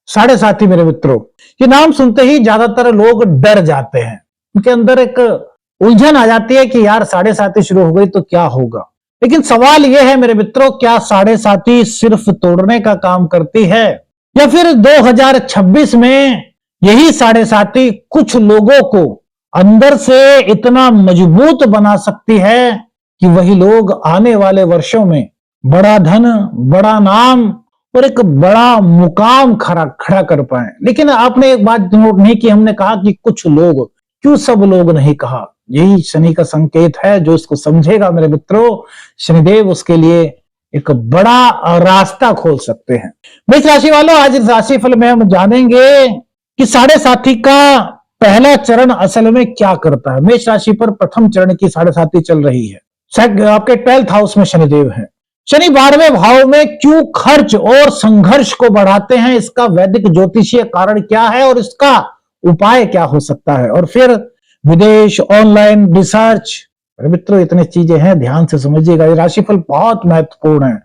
साढ़े साथी मेरे मित्रों, ये नाम सुनते ही ज्यादातर लोग डर जाते हैं। उनके अंदर एक उलझन आ जाती है कि यार साढ़े साथी शुरू हो गई तो क्या होगा। लेकिन सवाल यह है मेरे मित्रों, क्या साढ़े साथी सिर्फ तोड़ने का काम करती है या फिर 2026 में यही साढ़े साथी कुछ लोगों को अंदर से इतना मजबूत बना सकती है कि वही लोग आने वाले वर्षों में बड़ा धन, बड़ा नाम और एक बड़ा मुकाम खड़ा कर पाए। लेकिन आपने एक बात नोट नहीं की, हमने कहा कि कुछ लोग, क्यों सब लोग नहीं कहा। यही शनि का संकेत है, जो इसको समझेगा मेरे मित्रों, शनिदेव उसके लिए एक बड़ा रास्ता खोल सकते हैं। मेष राशि वालों, आज इस राशिफल में हम जानेंगे कि साढ़े साथी का पहला चरण असल में क्या करता है। मेष राशि पर प्रथम चरण की साढ़े साथी चल रही है। आपके 12th हाउस में शनिदेव है। शनि 12वें भाव में क्यों खर्च और संघर्ष को बढ़ाते हैं, इसका वैदिक ज्योतिषीय कारण क्या है और इसका उपाय क्या हो सकता है। और फिर विदेश, ऑनलाइन रिसर्च, मित्रों इतनी चीजें हैं, ध्यान से समझिएगा, ये राशिफल बहुत महत्वपूर्ण है।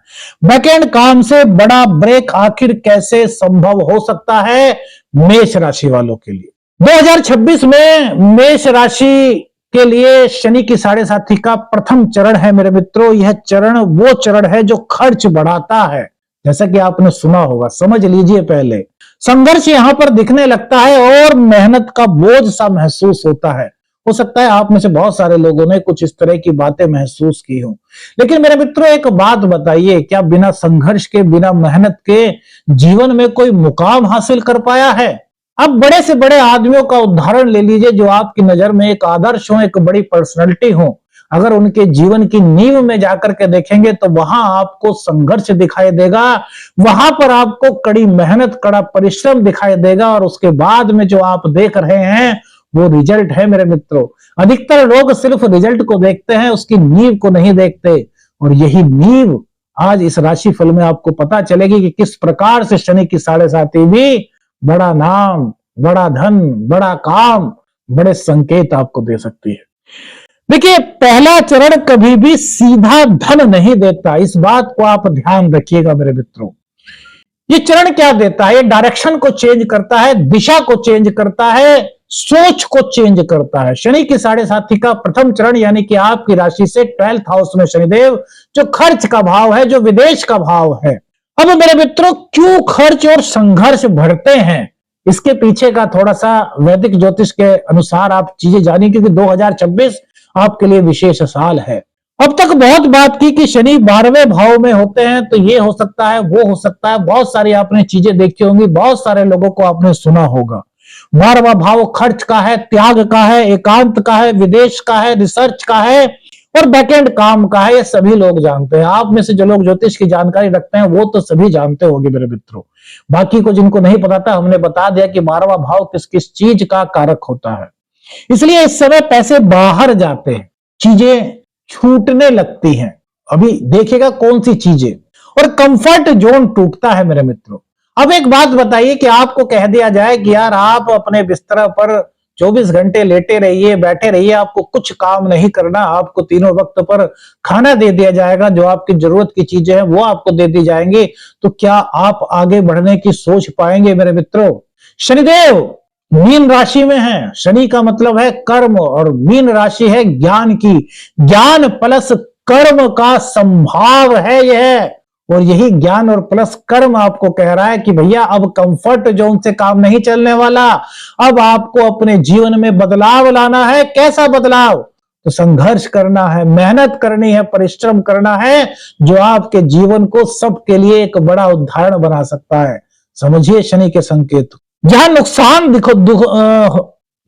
बैकएंड काम से बड़ा ब्रेक आखिर कैसे संभव हो सकता है मेष राशि वालों के लिए। 2026 में मेष राशि के लिए शनि की साढ़े साथी का प्रथम चरण है मेरे मित्रों। यह चरण वो चरण है जो खर्च बढ़ाता है, जैसा कि आपने सुना होगा। समझ लीजिए, पहले संघर्ष यहां पर दिखने लगता है और मेहनत का बोझ सा महसूस होता है। हो सकता है आप में से बहुत सारे लोगों ने कुछ इस तरह की बातें महसूस की हो। लेकिन मेरे मित्रों एक बात बताइए, क्या बिना संघर्ष के, बिना मेहनत के जीवन में कोई मुकाम हासिल कर पाया है? अब बड़े से बड़े आदमियों का उदाहरण ले लीजिए जो आपकी नजर में एक आदर्श हो, एक बड़ी पर्सनैलिटी हो। अगर उनके जीवन की नींव में जाकर के देखेंगे तो वहां आपको संघर्ष दिखाई देगा, वहां पर आपको कड़ी मेहनत, कड़ा परिश्रम दिखाई देगा। और उसके बाद में जो आप देख रहे हैं वो रिजल्ट है मेरे मित्रों। अधिकतर लोग सिर्फ रिजल्ट को देखते हैं, उसकी नींव को नहीं देखते। और यही नींव आज इस राशिफल में आपको पता चलेगी कि किस प्रकार से शनि की साढ़े साथी भी बड़ा नाम, बड़ा धन, बड़ा काम, बड़े संकेत आपको दे सकती है। देखिए, पहला चरण कभी भी सीधा धन नहीं देता, इस बात को आप ध्यान रखिएगा मेरे मित्रों। ये चरण क्या देता है? ये डायरेक्शन को चेंज करता है, दिशा को चेंज करता है, सोच को चेंज करता है। शनि की साढ़े साथी का प्रथम चरण यानी कि आपकी राशि से 12th हाउस में शनिदेव, जो खर्च का भाव है, जो विदेश का भाव है। अब मेरे मित्रों, क्यों खर्च और संघर्ष बढ़ते हैं, इसके पीछे का थोड़ा सा वैदिक ज्योतिष के अनुसार आप चीजें जानिए, क्योंकि 2026 आपके लिए विशेष साल है। अब तक बहुत बात की कि शनि 12वें भाव में होते हैं तो ये हो सकता है, वो हो सकता है, बहुत सारी आपने चीजें देखी होंगी, बहुत सारे लोगों को आपने सुना होगा। 12वां भाव खर्च का है, त्याग का है, एकांत का है, विदेश का है, रिसर्च का है और बैकएंड काम का है। ये सभी लोग जानते हैं। आप में से जो लोग ज्योतिष की जानकारी रखते हैं वो तो सभी जानते होंगे मेरे मित्रों। बाकी को जिनको नहीं पता था, हमने बता दिया कि 12वां भाव किस किस चीज का कारक होता है। इसलिए इस समय पैसे बाहर जाते हैं, चीजें छूटने लगती हैं। अभी देखिएगा कौन सी चीजें, और कंफर्ट जोन टूटता है मेरे मित्रों। अब एक बात बताइए कि आपको कह दिया जाए कि यार आप अपने बिस्तर पर 24 घंटे लेटे रहिए, बैठे रहिए, आपको कुछ काम नहीं करना, आपको तीनों वक्त पर खाना दे दिया जाएगा, जो आपकी जरूरत की चीजें हैं वो आपको दे दी जाएंगी, तो क्या आप आगे बढ़ने की सोच पाएंगे मेरे मित्रों? शनिदेव मीन राशि में है। शनि का मतलब है कर्म और मीन राशि है ज्ञान की। ज्ञान प्लस कर्म का संभाव है यह, और यही ज्ञान और प्लस कर्म आपको कह रहा है कि भैया अब कंफर्ट जोन से काम नहीं चलने वाला, अब आपको अपने जीवन में बदलाव लाना है। कैसा बदलाव? तो संघर्ष करना है, मेहनत करनी है, परिश्रम करना है, जो आपके जीवन को सबके लिए एक बड़ा उदाहरण बना सकता है। समझिए शनि के संकेत। जहां नुकसान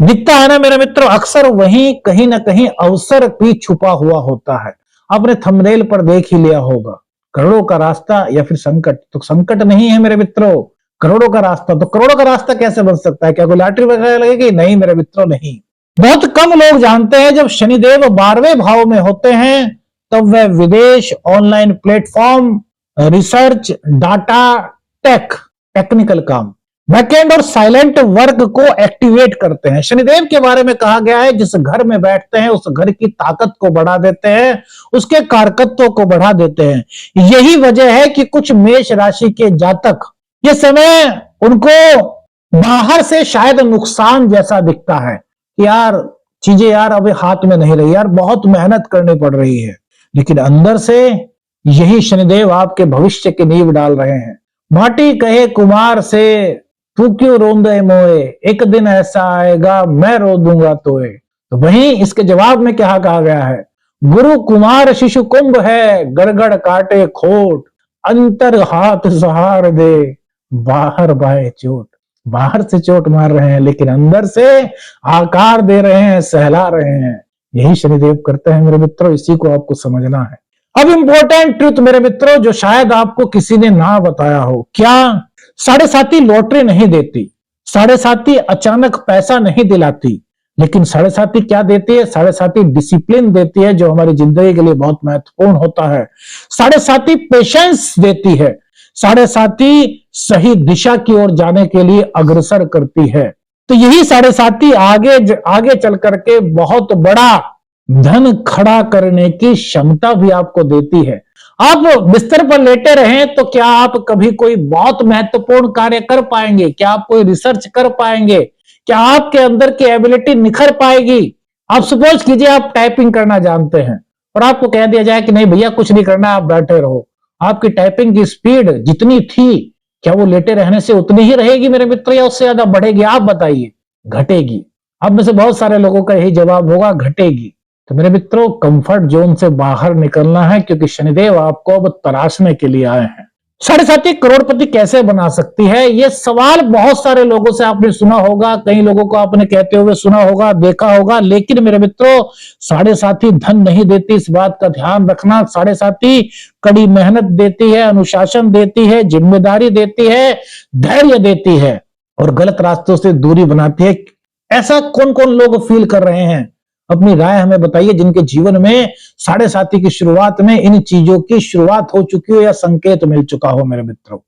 दिखता है ना मेरे मित्रों, अक्सर वहीं कहीं ना कहीं अवसर भी छुपा हुआ होता है। आपने थंबनेल पर देख ही लिया होगा, करोड़ों का रास्ता या फिर संकट। तो संकट नहीं है मेरे मित्रों, करोड़ों का रास्ता। तो करोड़ों का रास्ता कैसे बन सकता है? क्या कोई लॉटरी वगैरह लगेगी? नहीं मेरे मित्रों, नहीं। बहुत कम लोग जानते हैं जब शनिदेव 12वें भाव में होते हैं तब वह विदेश, online platform, research, data, technical काम, बैकएंड और साइलेंट वर्क को एक्टिवेट करते हैं। शनिदेव के बारे में कहा गया है जिस घर में बैठते हैं उस घर की ताकत को बढ़ा देते हैं, उसके कारकत्व को बढ़ा देते हैं। यही वजह है कि कुछ मेष राशि के जातक ये समय उनको बाहर से शायद नुकसान जैसा दिखता है कि यार चीजें यार अभी हाथ में नहीं रही, यार बहुत मेहनत करनी पड़ रही है, लेकिन अंदर से यही शनिदेव आपके भविष्य की नींव डाल रहे हैं। माटी कहे कुमार से तू क्यों रोंदे मोए, एक दिन ऐसा आएगा मैं रो दूंगा तोए। तो वहीं इसके जवाब में क्या कहा गया है, गुरु कुमार शिशु कुंभ है, गड़गड़ काटे खोट, अंतर हाथ सहार दे, बाहर बाए चोट। बाहर से चोट मार रहे हैं लेकिन अंदर से आकार दे रहे हैं, सहला रहे हैं। यही शनिदेव करते हैं मेरे मित्रों, इसी को आपको समझना है। अब इंपॉर्टेंट ट्रुथ मेरे मित्रों जो शायद आपको किसी ने ना बताया हो, क्या साढ़े साती लॉटरी नहीं देती, साढ़े साती अचानक पैसा नहीं दिलाती, लेकिन साढ़े साती क्या देती है, साढ़े साती डिसिप्लिन देती है जो हमारी जिंदगी के लिए बहुत महत्वपूर्ण होता है। साढ़े साती पेशेंस देती है, साढ़े साती सही दिशा की ओर जाने के लिए अग्रसर करती है। तो यही साढ़े साती आगे चल करके बहुत बड़ा धन खड़ा करने की क्षमता भी आपको देती है। आप बिस्तर पर लेटे रहें तो क्या आप कभी कोई बहुत महत्वपूर्ण कार्य कर पाएंगे, क्या आप कोई रिसर्च कर पाएंगे, क्या आपके अंदर की एबिलिटी निखर पाएगी? आप सपोज कीजिए आप टाइपिंग करना जानते हैं और आपको कह दिया जाए कि नहीं भैया कुछ नहीं करना, आप बैठे रहो। आपकी टाइपिंग की स्पीड जितनी थी क्या वो लेटे रहने से उतनी ही रहेगी मेरे मित्र, या उससे ज्यादा बढ़ेगी? आप बताइए। घटेगी। अब में से बहुत सारे लोगों का यही जवाब होगा, घटेगी। तो मेरे मित्रों कंफर्ट जोन से बाहर निकलना है क्योंकि शनिदेव आपको अब तराशने के लिए आए हैं। साढ़े साती करोड़पति कैसे बना सकती है, यह सवाल बहुत सारे लोगों से आपने सुना होगा, कई लोगों को आपने कहते हुए सुना होगा, देखा होगा, लेकिन मेरे मित्रों साढ़े साती धन नहीं देती, इस बात का ध्यान रखना। साढ़े साती कड़ी मेहनत देती है, अनुशासन देती है, जिम्मेदारी देती है, धैर्य देती है और गलत रास्तों से दूरी बनाती है। ऐसा कौन कौन लोग फील कर रहे हैं, अपनी राय हमें बताइए जिनके जीवन में साढ़े साती की शुरुआत में इन चीजों की शुरुआत हो चुकी हो या संकेत मिल चुका हो मेरे मित्रों।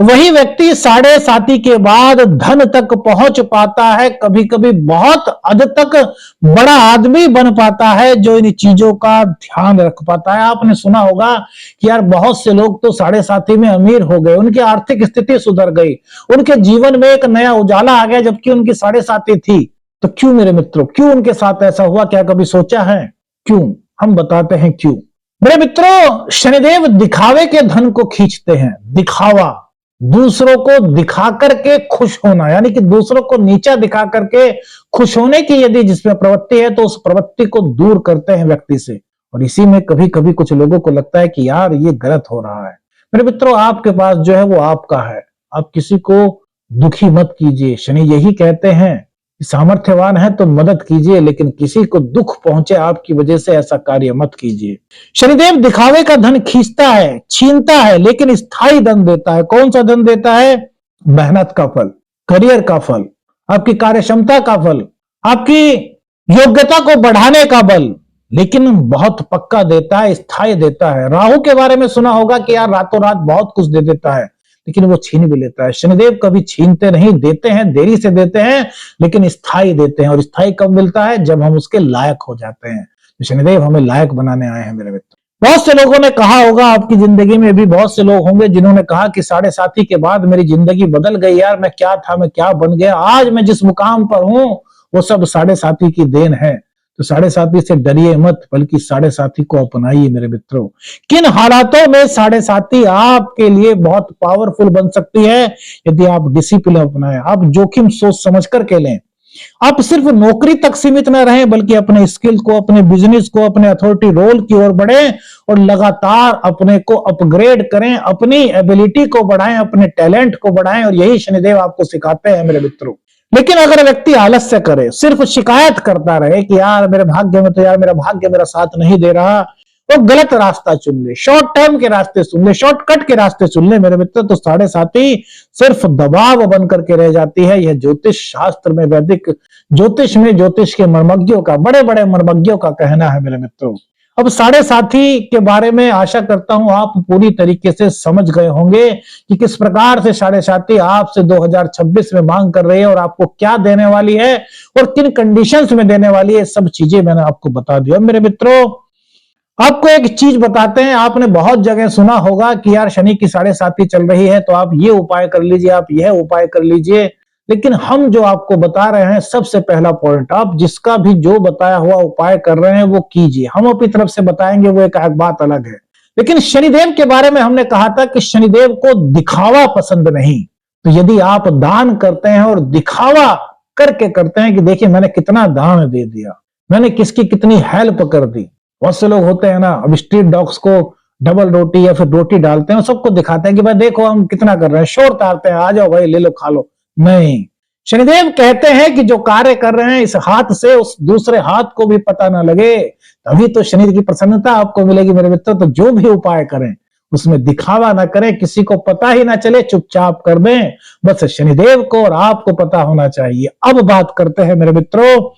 वही व्यक्ति साढ़े साती के बाद धन तक पहुंच पाता है, कभी कभी बहुत हद तक बड़ा आदमी बन पाता है जो इन चीजों का ध्यान रख पाता है। आपने सुना होगा कि यार बहुत से लोग तो साढ़े साती में अमीर हो गए, उनकी आर्थिक स्थिति सुधर गई, उनके जीवन में एक नया उजाला आ गया, जबकि उनकी साढ़े साती थी। तो क्यों मेरे मित्रों, क्यों उनके साथ ऐसा हुआ, क्या कभी सोचा है क्यों? हम बताते हैं क्यों। मेरे मित्रों शनिदेव दिखावे के धन को खींचते हैं। दिखावा, दूसरों को दिखा करके खुश होना, यानी कि दूसरों को नीचा दिखा करके खुश होने की यदि जिसमें प्रवृत्ति है तो उस प्रवृत्ति को दूर करते हैं व्यक्ति से। और इसी में कभी कभी कुछ लोगों को लगता है कि यार ये गलत हो रहा है। मेरे मित्रों आपके पास जो है वो आपका है, आप किसी को दुखी मत कीजिए। शनि यही कहते हैं सामर्थ्यवान है तो मदद कीजिए, लेकिन किसी को दुख पहुंचे आपकी वजह से ऐसा कार्य मत कीजिए। शनिदेव दिखावे का धन खींचता है, छीनता है, लेकिन स्थायी धन देता है। कौन सा धन देता है? मेहनत का फल, करियर का फल, आपकी कार्य क्षमता का फल, आपकी योग्यता को बढ़ाने का बल, लेकिन बहुत पक्का देता है, स्थायी देता है। राहु के बारे में सुना होगा कि यार रातों रात बहुत कुछ दे देता है, लेकिन वो छीन भी लेता है। शनिदेव कभी छीनते नहीं, देते हैं, देरी से देते हैं, लेकिन स्थायी देते हैं। और स्थायी कब मिलता है? जब हम उसके लायक हो जाते हैं। तो शनिदेव हमें लायक बनाने आए हैं मेरे मित्र। बहुत से लोगों ने कहा होगा, आपकी जिंदगी में भी बहुत से लोग होंगे जिन्होंने कहा कि साढ़े साती के बाद मेरी जिंदगी बदल गई, यार मैं क्या था, मैं क्या बन गया, आज मैं जिस मुकाम पर हूं वो सब साढ़े साती की देन है। तो साढ़े साती से डरिए मत, बल्कि साढ़े साती को अपनाइए मेरे मित्रों। किन हालातों में साढ़े साती आपके लिए बहुत पावरफुल बन सकती है? यदि आप डिसिप्लिन अपनाएं, आप जोखिम सोच समझ करके लें, आप सिर्फ नौकरी तक सीमित न रहें, बल्कि अपने स्किल को, अपने बिजनेस को, अपने अथॉरिटी रोल की ओर बढ़ें और लगातार अपने को अपग्रेड करें, अपनी एबिलिटी को बढ़ाएं, अपने टैलेंट को बढ़ाएं। और यही शनिदेव आपको सिखाते हैं मेरे मित्रों। लेकिन अगर व्यक्ति आलस्य करे, सिर्फ शिकायत करता रहे कि यार मेरे भाग्य में तो यार मेरा भाग्य मेरा साथ नहीं दे रहा, तो गलत रास्ता चुन ले, शॉर्ट टर्म के रास्ते सुन ले, शॉर्टकट के रास्ते चुन ले मेरे मित्र, तो साढ़े साती सिर्फ दबाव बन करके रह जाती है। यह ज्योतिष शास्त्र में, वैदिक ज्योतिष में ज्योतिष के मर्मज्ञों का, बड़े बड़े मर्मज्ञों का कहना है मेरे मित्रों। अब साढ़े साती के बारे में आशा करता हूं आप पूरी तरीके से समझ गए होंगे कि किस प्रकार से साढ़े साती आपसे 2026 में मांग कर रही है और आपको क्या देने वाली है और किन कंडीशंस में देने वाली है। सब चीजें मैंने आपको बता दी। मेरे मित्रों आपको एक चीज बताते हैं, आपने बहुत जगह सुना होगा कि यार शनि की 7.5 चल रही है तो आप ये उपाय कर लीजिए, आप यह उपाय कर लीजिए। लेकिन हम जो आपको बता रहे हैं, सबसे पहला पॉइंट, आप जिसका भी जो बताया हुआ उपाय कर रहे हैं वो कीजिए। हम अपनी तरफ से बताएंगे वो एक बात अलग है। लेकिन शनिदेव के बारे में हमने कहा था कि शनिदेव को दिखावा पसंद नहीं। तो यदि आप दान करते हैं और दिखावा करके करते हैं कि देखिए मैंने कितना दान दे दिया, मैंने किसकी कितनी हेल्प कर दी। बहुत से लोग होते हैं ना, अब स्ट्रीट डॉग्स को डबल रोटी या फिर रोटी डालते हैं, सबको दिखाते हैं कि भाई देखो हम कितना कर रहे हैं, शोर तारते हैं, आ जाओ भाई ले लो खा लो। नहीं, शनिदेव कहते हैं कि जो कार्य कर रहे हैं इस हाथ से उस दूसरे हाथ को भी पता ना लगे, तभी तो शनि की प्रसन्नता आपको मिलेगी मेरे मित्र। तो जो भी उपाय करें उसमें दिखावा ना करें, किसी को पता ही ना चले, चुपचाप कर दें, बस शनिदेव को और आपको पता होना चाहिए। अब बात करते हैं मेरे मित्रों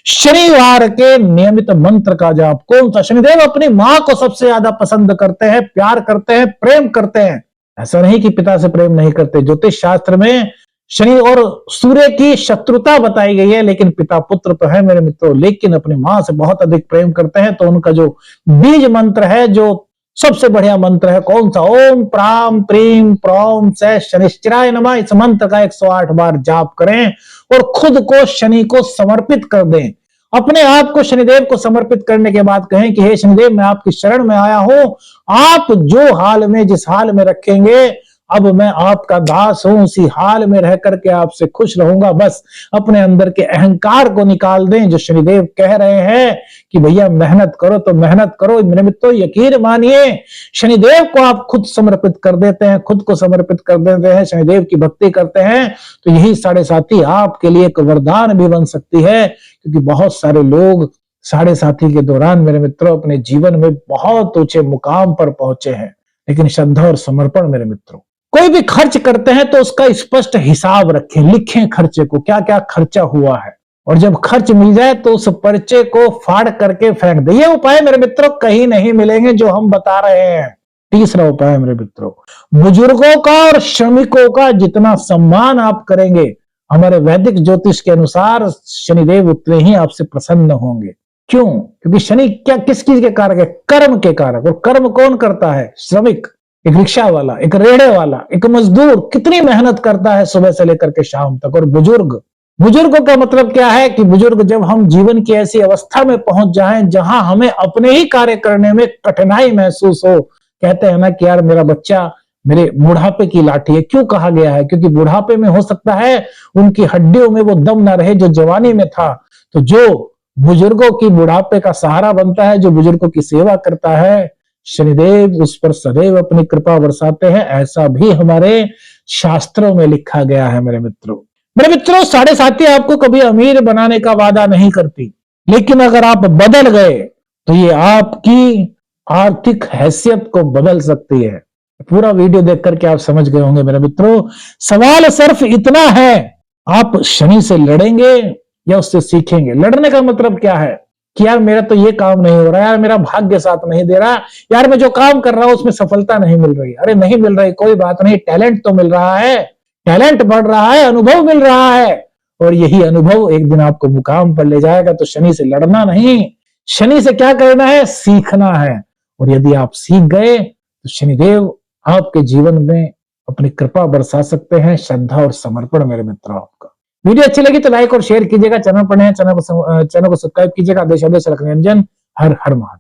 शनिवार के नियमित मंत्र का जाप कौन सा। शनिदेव अपनी मां को सबसे ज्यादा पसंद करते हैं, प्यार करते हैं, प्रेम करते हैं। ऐसा नहीं कि पिता से प्रेम नहीं करते। ज्योतिष शास्त्र में शनि और सूर्य की शत्रुता बताई गई है, लेकिन पिता पुत्र तो है मेरे मित्रों, लेकिन अपनी मां से बहुत अधिक प्रेम करते हैं। तो उनका जो बीज मंत्र है, जो सबसे बढ़िया मंत्र है, कौन सा, ओम प्राम प्रीम प्रौम से शनिश्चराय नमः। इस मंत्र का 108 बार जाप करें और खुद को शनि को समर्पित कर दें। अपने आप को शनिदेव को समर्पित करने के बाद कहें कि हे शनिदेव, मैं आपकी शरण में आया हूं, आप जो हाल में जिस हाल में रखेंगे अब मैं आपका दास हूं, उसी हाल में रह करके आपसे खुश रहूंगा। बस अपने अंदर के अहंकार को निकाल दें। जो शनिदेव कह रहे हैं कि भैया मेहनत करो तो मेहनत करो, मेरे मित्रों यकीन मानिए शनिदेव को आप खुद समर्पित कर देते हैं, खुद को समर्पित कर देते हैं, शनिदेव की भक्ति करते हैं, तो यही 7.5 आपके लिए एक वरदान भी बन सकती है। क्योंकि बहुत सारे लोग 7.5 के दौरान मेरे मित्रों अपने जीवन में बहुत ऊंचे मुकाम पर पहुंचे हैं। लेकिन श्रद्धा और समर्पण मेरे मित्रों, कोई भी खर्च करते हैं तो उसका स्पष्ट हिसाब रखें, लिखें खर्चे को, क्या क्या खर्चा हुआ है, और जब खर्च मिल जाए तो उस पर्चे को फाड़ करके फेंक दे। ये उपाय मेरे मित्रों कहीं नहीं मिलेंगे जो हम बता रहे हैं। तीसरा उपाय मेरे मित्रों, बुजुर्गों का और श्रमिकों का जितना सम्मान आप करेंगे, हमारे वैदिक ज्योतिष के अनुसार शनिदेव उतने ही आपसे प्रसन्न होंगे। क्यों? क्योंकि शनि क्या किस चीज के कारक है? कर्म के कारक। और कर्म कौन करता है? श्रमिक, एक रिक्शा वाला, एक रेड़े वाला, एक मजदूर कितनी मेहनत करता है सुबह से लेकर के शाम तक। और बुजुर्ग, बुजुर्गों का मतलब क्या है कि बुजुर्ग जब हम जीवन की ऐसी अवस्था में पहुंच जाएं जहां हमें अपने ही कार्य करने में कठिनाई महसूस हो, कहते हैं ना कि यार मेरा बच्चा मेरे बुढ़ापे की लाठी है। क्यों कहा गया है? क्योंकि बुढ़ापे में हो सकता है उनकी हड्डियों में वो दम ना रहे जो जवानी में था। तो जो बुजुर्गों की बुढ़ापे का सहारा बनता है, जो बुजुर्गों की सेवा करता है, शनिदेव उस पर सदैव अपनी कृपा बरसाते हैं। ऐसा भी हमारे शास्त्रों में लिखा गया है मेरे मित्रों। मेरे मित्रों 7.5 आपको कभी अमीर बनाने का वादा नहीं करती, लेकिन अगर आप बदल गए तो ये आपकी आर्थिक हैसियत को बदल सकती है। पूरा वीडियो देख करके आप समझ गए होंगे मेरे मित्रों। सवाल सिर्फ इतना है, आप शनि से लड़ेंगे या उससे सीखेंगे। लड़ने का मतलब क्या है कि यार मेरा तो ये काम नहीं हो रहा, यार मेरा भाग्य साथ नहीं दे रहा, यार मैं जो काम कर रहा हूं उसमें सफलता नहीं मिल रही। अरे नहीं मिल रही कोई बात नहीं, टैलेंट तो मिल रहा है, टैलेंट बढ़ रहा है, अनुभव मिल रहा है, और यही अनुभव एक दिन आपको मुकाम पर ले जाएगा। तो शनि से लड़ना नहीं, शनि से क्या करना है? सीखना है। और यदि आप सीख गए तो शनिदेव आपके जीवन में अपनी कृपा बरसा सकते हैं। श्रद्धा और समर्पण मेरे मित्रों आपका। वीडियो अच्छी लगी तो लाइक और शेयर कीजिएगा। चैनल पर नए चैनल को सब्सक्राइब कीजिएगा। आदेश आदेश रखने रंजन, हर हर महादेव।